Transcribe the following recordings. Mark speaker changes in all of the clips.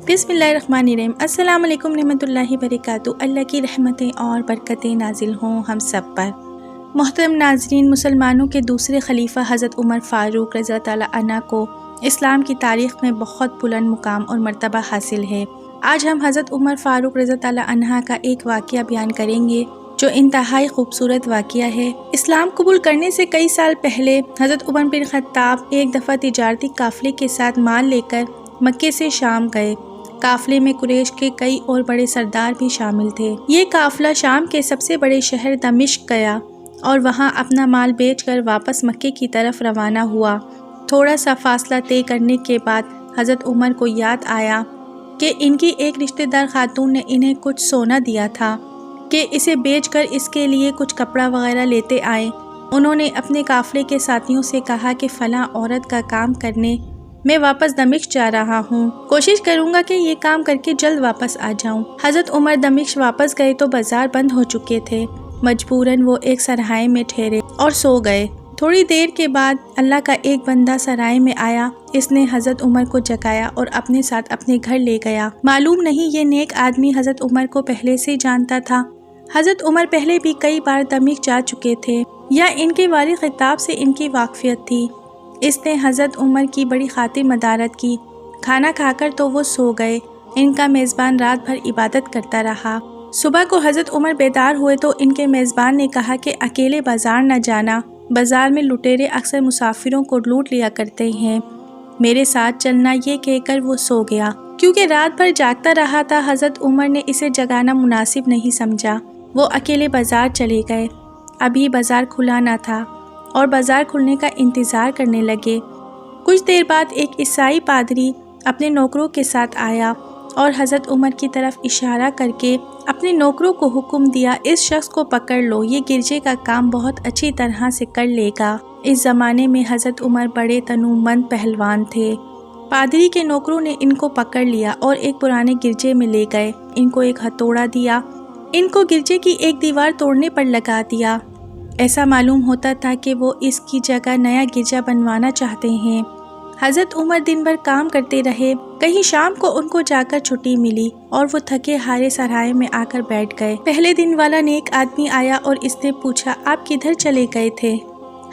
Speaker 1: بسم اللہ الرحمن الرحیم۔ السلام علیکم رحمۃ اللہ وبرکاتہ۔ اللہ کی رحمتیں اور برکتیں نازل ہوں ہم سب پر۔ محترم ناظرین، مسلمانوں کے دوسرے خلیفہ حضرت عمر فاروق رضی اللہ تعالیٰ عنہ کو اسلام کی تاریخ میں بہت بلند مقام اور مرتبہ حاصل ہے۔ آج ہم حضرت عمر فاروق رضی اللہ تعالیٰ عنہ کا ایک واقعہ بیان کریں گے جو انتہائی خوبصورت واقعہ ہے۔ اسلام قبول کرنے سے کئی سال پہلے حضرت عمر بن خطاب ایک دفعہ تجارتی قافلے کے ساتھ مال لے کر مکے سے شام گئے۔ قافلے میں قریش کے کئی اور بڑے سردار بھی شامل تھے۔ یہ قافلہ شام کے سب سے بڑے شہر دمشق گیا اور وہاں اپنا مال بیچ کر واپس مکے کی طرف روانہ ہوا۔ تھوڑا سا فاصلہ طے کرنے کے بعد حضرت عمر کو یاد آیا کہ ان کی ایک رشتہ دار خاتون نے انہیں کچھ سونا دیا تھا کہ اسے بیچ کر اس کے لیے کچھ کپڑا وغیرہ لیتے آئیں۔ انہوں نے اپنے قافلے کے ساتھیوں سے کہا کہ فلاں عورت کا کام کرنے میں واپس دمشق جا رہا ہوں، کوشش کروں گا کہ یہ کام کر کے جلد واپس آ جاؤں۔ حضرت عمر دمشق واپس گئے تو بازار بند ہو چکے تھے۔ مجبوراً وہ ایک سرائے میں ٹھہرے اور سو گئے۔ تھوڑی دیر کے بعد اللہ کا ایک بندہ سرائے میں آیا۔ اس نے حضرت عمر کو جگایا اور اپنے ساتھ اپنے گھر لے گیا۔ معلوم نہیں یہ نیک آدمی حضرت عمر کو پہلے سے جانتا تھا۔ حضرت عمر پہلے بھی کئی بار دمشق جا چکے تھے یا ان کے والد خطاب سے ان کی واقفیت تھی۔ اس نے حضرت عمر کی بڑی خاطر مدارت کی۔ کھانا کھا کر تو وہ سو گئے۔ ان کا میزبان رات بھر عبادت کرتا رہا۔ صبح کو حضرت عمر بیدار ہوئے تو ان کے میزبان نے کہا کہ اکیلے بازار نہ جانا، بازار میں لٹیرے اکثر مسافروں کو لوٹ لیا کرتے ہیں، میرے ساتھ چلنا۔ یہ کہہ کر وہ سو گیا۔ کیونکہ رات بھر جاگتا رہا تھا، حضرت عمر نے اسے جگانا مناسب نہیں سمجھا۔ وہ اکیلے بازار چلے گئے۔ ابھی بازار کھلا نہ تھا اور بازار کھلنے کا انتظار کرنے لگے۔ کچھ دیر بعد ایک عیسائی پادری اپنے نوکروں کے ساتھ آیا اور حضرت عمر کی طرف اشارہ کر کے اپنے نوکروں کو حکم دیا، اس شخص کو پکڑ لو، یہ گرجے کا کام بہت اچھی طرح سے کر لے گا۔ اس زمانے میں حضرت عمر بڑے تنومند پہلوان تھے۔ پادری کے نوکروں نے ان کو پکڑ لیا اور ایک پرانے گرجے میں لے گئے۔ ان کو ایک ہتھوڑا دیا، ان کو گرجے کی ایک دیوار توڑنے پر لگا دیا۔ ایسا معلوم ہوتا تھا کہ وہ اس کی جگہ نیا گرجا بنوانا چاہتے ہیں۔ حضرت عمر دن بھر کام کرتے رہے۔ کہیں شام کو ان کو جا کر چھٹی ملی اور وہ تھکے ہارے سرائے میں آ کر بیٹھ گئے۔ پہلے دن والا نیک آدمی آیا اور اس نے پوچھا، آپ کدھر چلے گئے تھے؟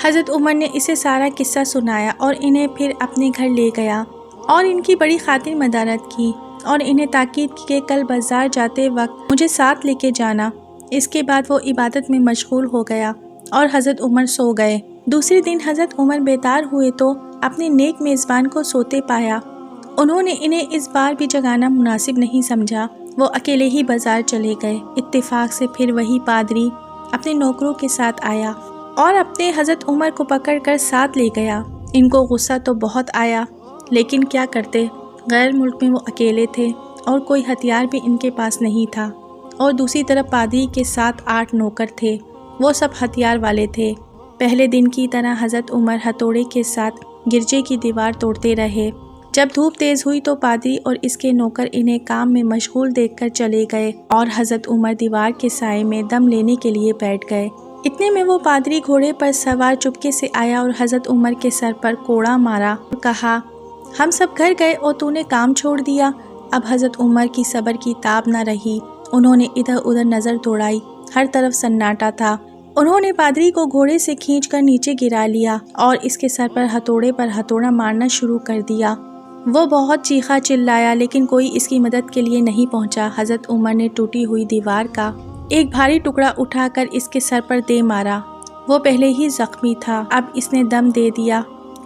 Speaker 1: حضرت عمر نے اسے سارا قصہ سنایا اور انہیں پھر اپنے گھر لے گیا اور ان کی بڑی خاطر مدارت کی اور انہیں تاکید کی کہ کل بازار جاتے وقت مجھے ساتھ لے کے جانا۔ اس کے بعد وہ عبادت میں مشغول ہو گیا اور حضرت عمر سو گئے۔ دوسرے دن حضرت عمر بیدار ہوئے تو اپنے نیک میزبان کو سوتے پایا۔ انہوں نے انہیں اس بار بھی جگانا مناسب نہیں سمجھا۔ وہ اکیلے ہی بازار چلے گئے۔ اتفاق سے پھر وہی پادری اپنے نوکروں کے ساتھ آیا اور اپنے حضرت عمر کو پکڑ کر ساتھ لے گیا۔ ان کو غصہ تو بہت آیا، لیکن کیا کرتے، غیر ملک میں وہ اکیلے تھے اور کوئی ہتھیار بھی ان کے پاس نہیں تھا، اور دوسری طرف پادری کے ساتھ 8 نوکر تھے، وہ سب ہتھیار والے تھے۔ پہلے دن کی طرح حضرت عمر ہتھوڑے کے ساتھ گرجے کی دیوار توڑتے رہے۔ جب دھوپ تیز ہوئی تو پادری اور اس کے نوکر انہیں کام میں مشغول دیکھ کر چلے گئے اور حضرت عمر دیوار کے سائے میں دم لینے کے لیے بیٹھ گئے۔ اتنے میں وہ پادری گھوڑے پر سوار چپکے سے آیا اور حضرت عمر کے سر پر کوڑا مارا اور کہا، ہم سب گھر گئے اور تو نے کام چھوڑ دیا۔ اب حضرت عمر کی صبر کی تاب نہ رہی۔ انہوں نے ادھر ادھر نظر دوڑائی، ہر طرف سناٹا تھا۔ انہوں نے پادری کو گھوڑے سے کھینچ کر نیچے گرا لیا اور اس کے سر پر ہتھوڑا مارنا شروع کر دیا۔ وہ بہت چیخا چلایا لیکن کوئی اس کی مدد کے لیے نہیں پہنچا۔ حضرت عمر نے ٹوٹی ہوئی دیوار کا ایک بھاری ٹکڑا اٹھا کر اس کے سر پر دے مارا۔ وہ پہلے ہی زخمی تھا، اب اس نے دم دے دیا۔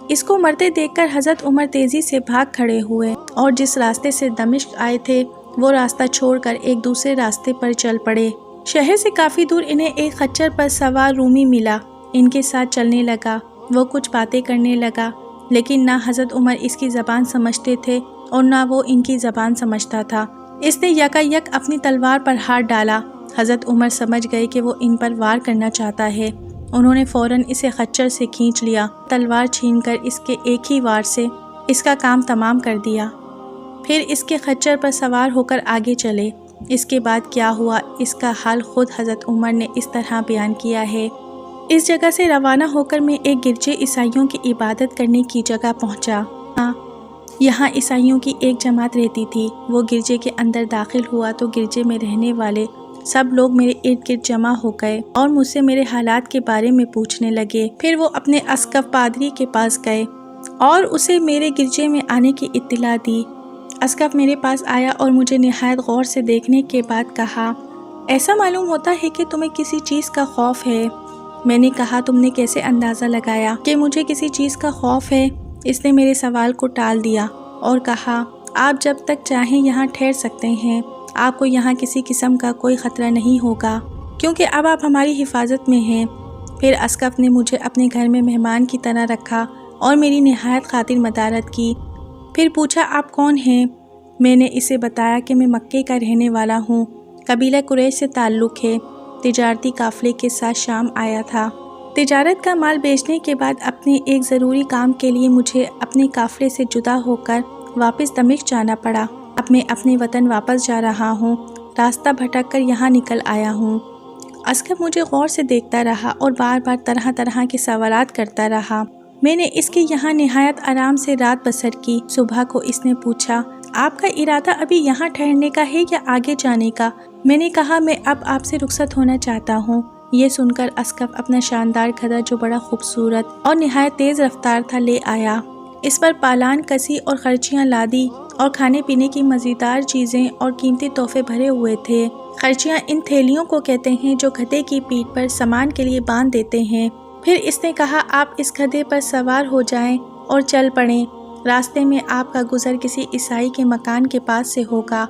Speaker 1: اس کو مرتے دیکھ کر حضرت عمر تیزی سے بھاگ کھڑے ہوئے اور جس راستے سے دمشق آئے تھے وہ راستہ چھوڑ کر ایک دوسرے راستے پر چل پڑے۔ شہر سے کافی دور انہیں ایک خچر پر سوار رومی ملا۔ ان کے ساتھ چلنے لگا۔ وہ کچھ باتیں کرنے لگا، لیکن نہ حضرت عمر اس کی زبان سمجھتے تھے اور نہ وہ ان کی زبان سمجھتا تھا۔ اس نے یکایک اپنی تلوار پر ہاتھ ڈالا۔ حضرت عمر سمجھ گئے کہ وہ ان پر وار کرنا چاہتا ہے۔ انہوں نے فوراً اسے خچر سے کھینچ لیا، تلوار چھین کر اس کے ایک ہی وار سے اس کا کام تمام کر دیا۔ پھر اس کے خچر پر سوار ہو کر آگے چلے۔ اس کے بعد کیا ہوا، اس کا حال خود حضرت عمر نے اس طرح بیان کیا ہے۔ اس جگہ سے روانہ ہو کر میں ایک گرجے عیسائیوں کی عبادت کرنے کی جگہ پہنچا۔ یہاں عیسائیوں کی ایک جماعت رہتی تھی۔ وہ گرجے کے اندر داخل ہوا تو گرجے میں رہنے والے سب لوگ میرے ارد گرد جمع ہو گئے اور مجھ سے میرے حالات کے بارے میں پوچھنے لگے۔ پھر وہ اپنے اسقف پادری کے پاس گئے اور اسے میرے گرجے میں آنے کی اطلاع دی۔ اسقف میرے پاس آیا اور مجھے نہایت غور سے دیکھنے کے بعد کہا، ایسا معلوم ہوتا ہے کہ تمہیں کسی چیز کا خوف ہے۔ میں نے کہا، تم نے کیسے اندازہ لگایا کہ مجھے کسی چیز کا خوف ہے؟ اس نے میرے سوال کو ٹال دیا اور کہا، آپ جب تک چاہیں یہاں ٹھہر سکتے ہیں، آپ کو یہاں کسی قسم کا کوئی خطرہ نہیں ہوگا کیونکہ اب آپ ہماری حفاظت میں ہیں۔ پھر اسقف نے مجھے اپنے گھر میں مہمان کی طرح رکھا اور میری نہایت خاطر مدارت کی۔ پھر پوچھا، آپ کون ہیں؟ میں نے اسے بتایا کہ میں مکے کا رہنے والا ہوں، قبیلہ قریش سے تعلق ہے، تجارتی قافلے کے ساتھ شام آیا تھا۔ تجارت کا مال بیچنے کے بعد اپنے ایک ضروری کام کے لیے مجھے اپنے قافلے سے جدا ہو کر واپس دمشق جانا پڑا۔ اب میں اپنے وطن واپس جا رہا ہوں، راستہ بھٹک کر یہاں نکل آیا ہوں۔ اسقف مجھے غور سے دیکھتا رہا اور بار بار طرح طرح کے سوالات کرتا رہا۔ میں نے اس کے یہاں نہایت آرام سے رات بسر کی۔ صبح کو اس نے پوچھا، آپ کا ارادہ ابھی یہاں ٹھہرنے کا ہے یا آگے جانے کا؟ میں نے کہا، میں اب آپ سے رخصت ہونا چاہتا ہوں۔ یہ سن کر اسقف اپنا شاندار گدھا، جو بڑا خوبصورت اور نہایت تیز رفتار تھا، لے آیا۔ اس پر پالان کسی اور خرچیاں لادی اور کھانے پینے کی مزیدار چیزیں اور قیمتی تحفے بھرے ہوئے تھے۔ خرچیاں ان تھیلیوں کو کہتے ہیں جو گدھے کی پیٹھ پر سامان کے لیے باندھ دیتے ہیں۔ پھر اس نے کہا، آپ اس گدھے پر سوار ہو جائیں اور چل پڑیں۔ راستے میں آپ کا گزر کسی عیسائی کے مکان کے پاس سے ہوگا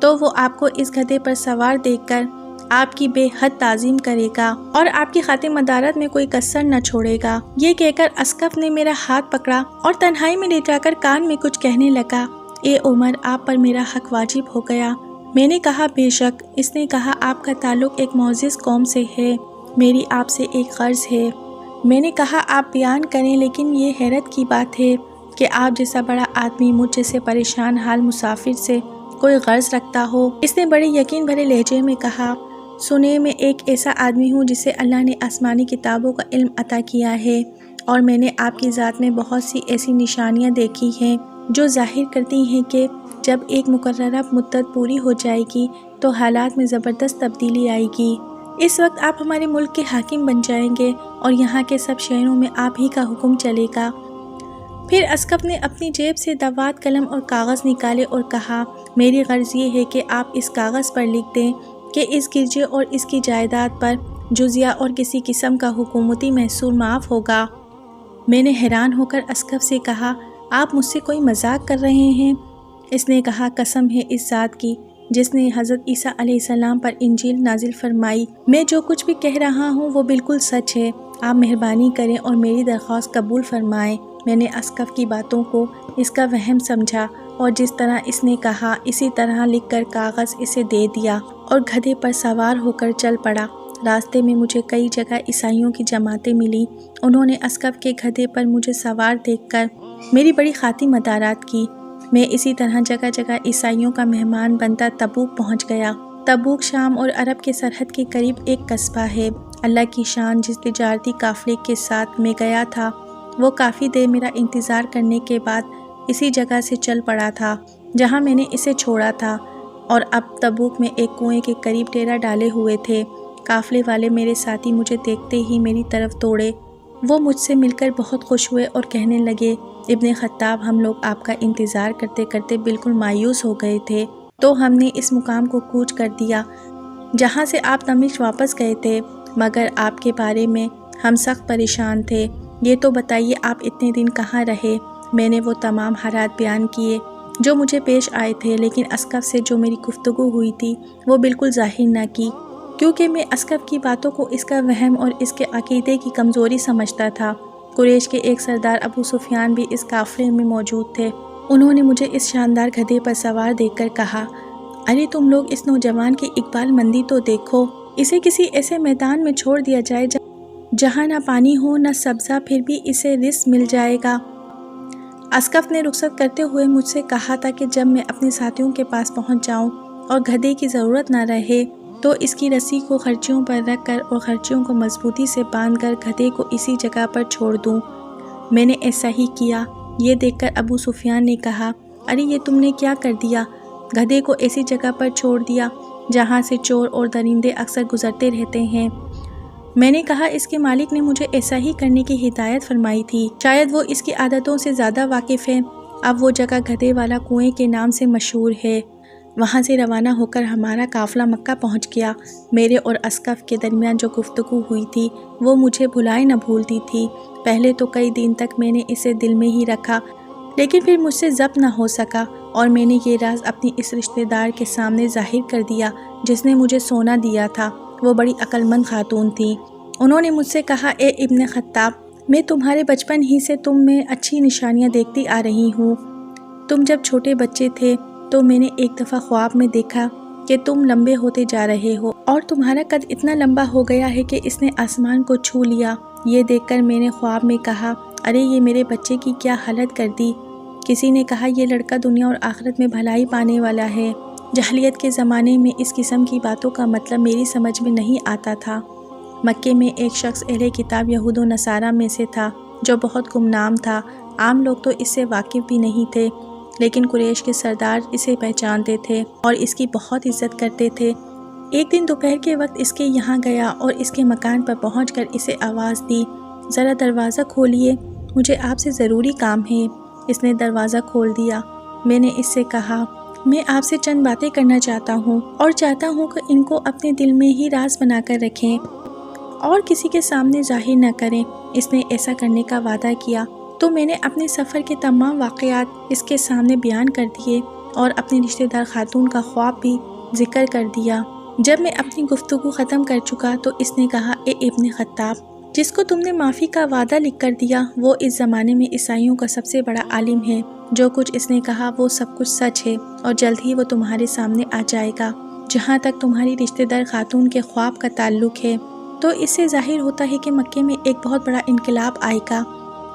Speaker 1: تو وہ آپ کو اس گدھے پر سوار دیکھ کر آپ کی بے حد تعظیم کرے گا اور آپ کی خاطر مدارت میں کوئی کسر نہ چھوڑے گا۔ یہ کہہ کر اسقف نے میرا ہاتھ پکڑا اور تنہائی میں لے جا کر کان میں کچھ کہنے لگا، اے عمر، آپ پر میرا حق واجب ہو گیا۔ میں نے کہا، بے شک۔ اس نے کہا، آپ کا تعلق ایک معزز قوم سے ہے، میری آپ سے ایک غرض ہے۔ میں نے کہا، آپ بیان کریں، لیکن یہ حیرت کی بات ہے کہ آپ جیسا بڑا آدمی مجھ جیسے پریشان حال مسافر سے کوئی غرض رکھتا ہو۔ اس نے بڑے یقین بھرے لہجے میں کہا، سنیں، میں ایک ایسا آدمی ہوں جسے اللہ نے آسمانی کتابوں کا علم عطا کیا ہے، اور میں نے آپ کی ذات میں بہت سی ایسی نشانیاں دیکھی ہیں جو ظاہر کرتی ہیں کہ جب ایک مقررہ مدت پوری ہو جائے گی تو حالات میں زبردست تبدیلی آئے گی۔ اس وقت آپ ہمارے ملک کے حاکم بن جائیں گے اور یہاں کے سب شہروں میں آپ ہی کا حکم چلے گا۔ پھر اسقف نے اپنی جیب سے دوات، قلم اور کاغذ نکالے اور کہا، میری غرض یہ ہے کہ آپ اس کاغذ پر لکھ دیں کہ اس گرجے اور اس کی جائیداد پر جزیہ اور کسی قسم کا حکومتی محصول معاف ہوگا۔ میں نے حیران ہو کر اسقف سے کہا، آپ مجھ سے کوئی مذاق کر رہے ہیں؟ اس نے کہا، قسم ہے اس ذات کی جس نے حضرت عیسیٰ علیہ السلام پر انجیل نازل فرمائی، میں جو کچھ بھی کہہ رہا ہوں وہ بالکل سچ ہے۔ آپ مہربانی کریں اور میری درخواست قبول فرمائیں۔ میں نے اسقف کی باتوں کو اس کا وہم سمجھا اور جس طرح اس نے کہا اسی طرح لکھ کر کاغذ اسے دے دیا اور گدھے پر سوار ہو کر چل پڑا۔ راستے میں مجھے کئی جگہ عیسائیوں کی جماعتیں ملی۔ انہوں نے اسقف کے گدھے پر مجھے سوار دیکھ کر میری بڑی خاطر مدارات کی۔ میں اسی طرح جگہ جگہ عیسائیوں کا مہمان بنتا تبوک پہنچ گیا۔ تبوک شام اور عرب کے سرحد کے قریب ایک قصبہ ہے۔ اللہ کی شان، جس تجارتی قافلے کے ساتھ میں گیا تھا وہ کافی دیر میرا انتظار کرنے کے بعد اسی جگہ سے چل پڑا تھا جہاں میں نے اسے چھوڑا تھا، اور اب تبوک میں ایک کنویں کے قریب ڈیرا ڈالے ہوئے تھے۔ قافلے والے میرے ساتھی مجھے دیکھتے ہی میری طرف دوڑے۔ وہ مجھ سے مل کر بہت خوش ہوئے اور کہنے لگے، ابن خطاب، ہم لوگ آپ کا انتظار کرتے کرتے بالکل مایوس ہو گئے تھے، تو ہم نے اس مقام کو کوچ کر دیا جہاں سے آپ دمشق واپس گئے تھے، مگر آپ کے بارے میں ہم سخت پریشان تھے۔ یہ تو بتائیے آپ اتنے دن کہاں رہے؟ میں نے وہ تمام حالات بیان کیے جو مجھے پیش آئے تھے، لیکن اسقف سے جو میری گفتگو ہوئی تھی وہ بالکل ظاہر نہ کی، کیونکہ میں اسقف کی باتوں کو اس کا وہم اور اس کے عقیدے کی کمزوری سمجھتا تھا۔ قریش کے ایک سردار ابو سفیان بھی اس قافلے میں موجود تھے۔ انہوں نے مجھے اس شاندار گدھے پر سوار دیکھ کر کہا، ارے تم لوگ اس نوجوان کی اقبال مندی تو دیکھو، اسے کسی ایسے میدان میں چھوڑ دیا جائے جہاں نہ پانی ہو نہ سبزہ، پھر بھی اسے رزق مل جائے گا۔ اسقف نے رخصت کرتے ہوئے مجھ سے کہا تھا کہ جب میں اپنے ساتھیوں کے پاس پہنچ جاؤں اور گدھے کی ضرورت نہ رہے تو اس کی رسی کو خرچیوں پر رکھ کر اور خرچیوں کو مضبوطی سے باندھ کر گدھے کو اسی جگہ پر چھوڑ دوں۔ میں نے ایسا ہی کیا۔ یہ دیکھ کر ابو سفیان نے کہا، ارے یہ تم نے کیا کر دیا؟ گدھے کو ایسی جگہ پر چھوڑ دیا جہاں سے چور اور درندے اکثر گزرتے رہتے ہیں۔ میں نے کہا، اس کے مالک نے مجھے ایسا ہی کرنے کی ہدایت فرمائی تھی، شاید وہ اس کی عادتوں سے زیادہ واقف ہے۔ اب وہ جگہ گدھے والا کنویں کے نام سے مشہور ہے۔ وہاں سے روانہ ہو کر ہمارا قافلہ مکہ پہنچ گیا۔ میرے اور اسقف کے درمیان جو گفتگو ہوئی تھی وہ مجھے بھلائے نہ بھولتی تھی۔ پہلے تو کئی دن تک میں نے اسے دل میں ہی رکھا، لیکن پھر مجھ سے ضبط نہ ہو سکا اور میں نے یہ راز اپنی اس رشتہ دار کے سامنے ظاہر کر دیا جس نے مجھے سونا دیا تھا۔ وہ بڑی عقل مند خاتون تھی۔ انہوں نے مجھ سے کہا، اے ابن خطاب، میں تمہارے بچپن ہی سے تم میں اچھی نشانیاں دیکھتی آ رہی ہوں۔ تم جب چھوٹے بچے تھے تو میں نے ایک دفعہ خواب میں دیکھا کہ تم لمبے ہوتے جا رہے ہو اور تمہارا قد اتنا لمبا ہو گیا ہے کہ اس نے آسمان کو چھو لیا۔ یہ دیکھ کر میں نے خواب میں کہا، ارے یہ میرے بچے کی کیا حالت کر دی۔ کسی نے کہا، یہ لڑکا دنیا اور آخرت میں بھلائی پانے والا ہے۔ جاہلیت کے زمانے میں اس قسم کی باتوں کا مطلب میری سمجھ میں نہیں آتا تھا۔ مکے میں ایک شخص اہل کتاب یہود و نصارہ میں سے تھا جو بہت گمنام تھا۔ عام لوگ تو اس سے واقف بھی نہیں تھے، لیکن قریش کے سردار اسے پہچانتے تھے اور اس کی بہت عزت کرتے تھے۔ ایک دن دوپہر کے وقت اس کے یہاں گیا اور اس کے مکان پر پہنچ کر اسے آواز دی، ذرا دروازہ کھولیے، مجھے آپ سے ضروری کام ہے۔ اس نے دروازہ کھول دیا۔ میں نے اس سے کہا، میں آپ سے چند باتیں کرنا چاہتا ہوں اور چاہتا ہوں کہ ان کو اپنے دل میں ہی راز بنا کر رکھیں اور کسی کے سامنے ظاہر نہ کریں۔ اس نے ایسا کرنے کا وعدہ کیا تو میں نے اپنے سفر کے تمام واقعات اس کے سامنے بیان کر دیے اور اپنی رشتہ دار خاتون کا خواب بھی ذکر کر دیا۔ جب میں اپنی گفتگو ختم کر چکا تو اس نے کہا، اے ابن خطاب، جس کو تم نے معافی کا وعدہ لکھ کر دیا وہ اس زمانے میں عیسائیوں کا سب سے بڑا عالم ہے۔ جو کچھ اس نے کہا وہ سب کچھ سچ ہے اور جلد ہی وہ تمہارے سامنے آ جائے گا۔ جہاں تک تمہاری رشتہ دار خاتون کے خواب کا تعلق ہے تو اس سے ظاہر ہوتا ہے کہ مکے میں ایک بہت بڑا انقلاب آئے گا،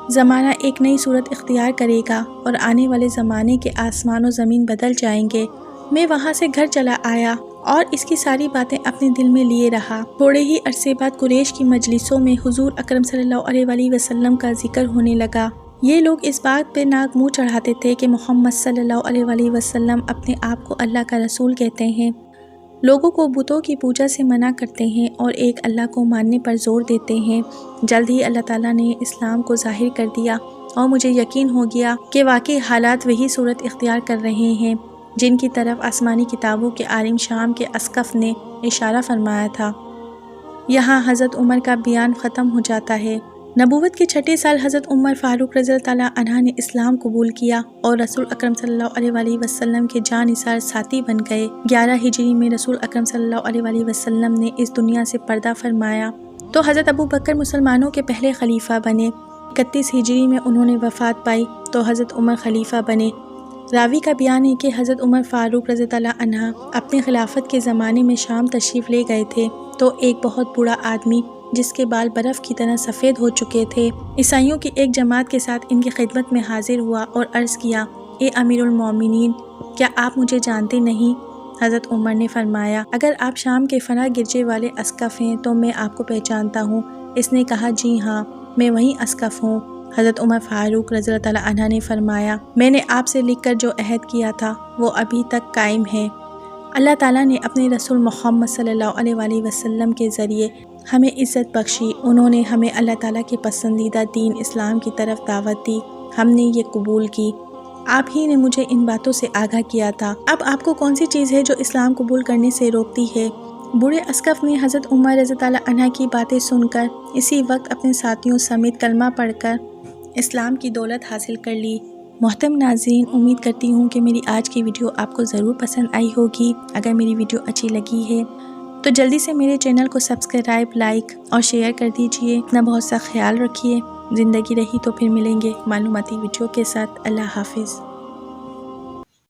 Speaker 1: زمانہ ایک نئی صورت اختیار کرے گا اور آنے والے زمانے کے آسمان و زمین بدل جائیں گے۔ میں وہاں سے گھر چلا آیا اور اس کی ساری باتیں اپنے دل میں لیے رہا۔ تھوڑے ہی عرصے بعد قریش کی مجلسوں میں حضور اکرم صلی اللہ علیہ وسلم کا ذکر ہونے لگا۔ یہ لوگ اس بات پہ ناک منہ چڑھاتے تھے کہ محمد صلی اللہ علیہ وسلم اپنے آپ کو اللہ کا رسول کہتے ہیں، لوگوں کو بتوں کی پوجا سے منع کرتے ہیں اور ایک اللہ کو ماننے پر زور دیتے ہیں۔ جلد ہی اللہ تعالیٰ نے اسلام کو ظاہر کر دیا اور مجھے یقین ہو گیا کہ واقعی حالات وہی صورت اختیار کر رہے ہیں جن کی طرف آسمانی کتابوں کے عالم شام کے اسقف نے اشارہ فرمایا تھا۔ یہاں حضرت عمر کا بیان ختم ہو جاتا ہے۔ نبوت کے چھٹے سال حضرت عمر فاروق رضی اللہ تعالیٰ عنہ نے اسلام قبول کیا اور رسول اکرم صلی اللہ علیہ وسلم کے جانثار ساتھی بن گئے۔ 11 ہجری میں رسول اکرم صلی اللہ علیہ وسلم نے اس دنیا سے پردہ فرمایا تو حضرت ابو بکر مسلمانوں کے پہلے خلیفہ بنے۔ 31 ہجری میں انہوں نے وفات پائی تو حضرت عمر خلیفہ بنے۔ راوی کا بیان ہے کہ حضرت عمر فاروق رضی اللہ عنہ اپنی خلافت کے زمانے میں شام تشریف لے گئے تھے تو ایک بہت بوڑھا آدمی جس کے بال برف کی طرح سفید ہو چکے تھے عیسائیوں کی ایک جماعت کے ساتھ ان کی خدمت میں حاضر ہوا اور عرض کیا، اے امیر المومنین، کیا آپ مجھے جانتے نہیں؟ حضرت عمر نے فرمایا، اگر آپ شام کے فنا گرجے والے اسقف ہیں تو میں آپ کو پہچانتا ہوں۔ اس نے کہا، جی ہاں، میں وہی اسقف ہوں۔ حضرت عمر فاروق رضی اللہ تعالیٰ عنہ نے فرمایا، میں نے آپ سے لکھ کر جو عہد کیا تھا وہ ابھی تک قائم ہے۔ اللہ تعالیٰ نے اپنے رسول محمد صلی اللہ علیہ وسلم کے ذریعے ہمیں عزت بخشی۔ انہوں نے ہمیں اللہ تعالیٰ کے پسندیدہ دین اسلام کی طرف دعوت دی، ہم نے یہ قبول کی۔ آپ ہی نے مجھے ان باتوں سے آگاہ کیا تھا۔ اب آپ کو کون سی چیز ہے جو اسلام قبول کرنے سے روکتی ہے؟ بوڑھے اسقف نے حضرت عمر رضی اللہ عنہ کی باتیں سن کر اسی وقت اپنے ساتھیوں سمیت کلمہ پڑھ کر اسلام کی دولت حاصل کر لی۔ محترم ناظرین، امید کرتی ہوں کہ میری آج کی ویڈیو آپ کو ضرور پسند آئی ہوگی۔ اگر میری ویڈیو اچھی لگی ہے تو جلدی سے میرے چینل کو سبسکرائب، لائک اور شیئر کر دیجئے۔ اپنا بہت سا خیال رکھیے۔ زندگی رہی تو پھر ملیں گے معلوماتی ویڈیو کے ساتھ۔ اللہ حافظ۔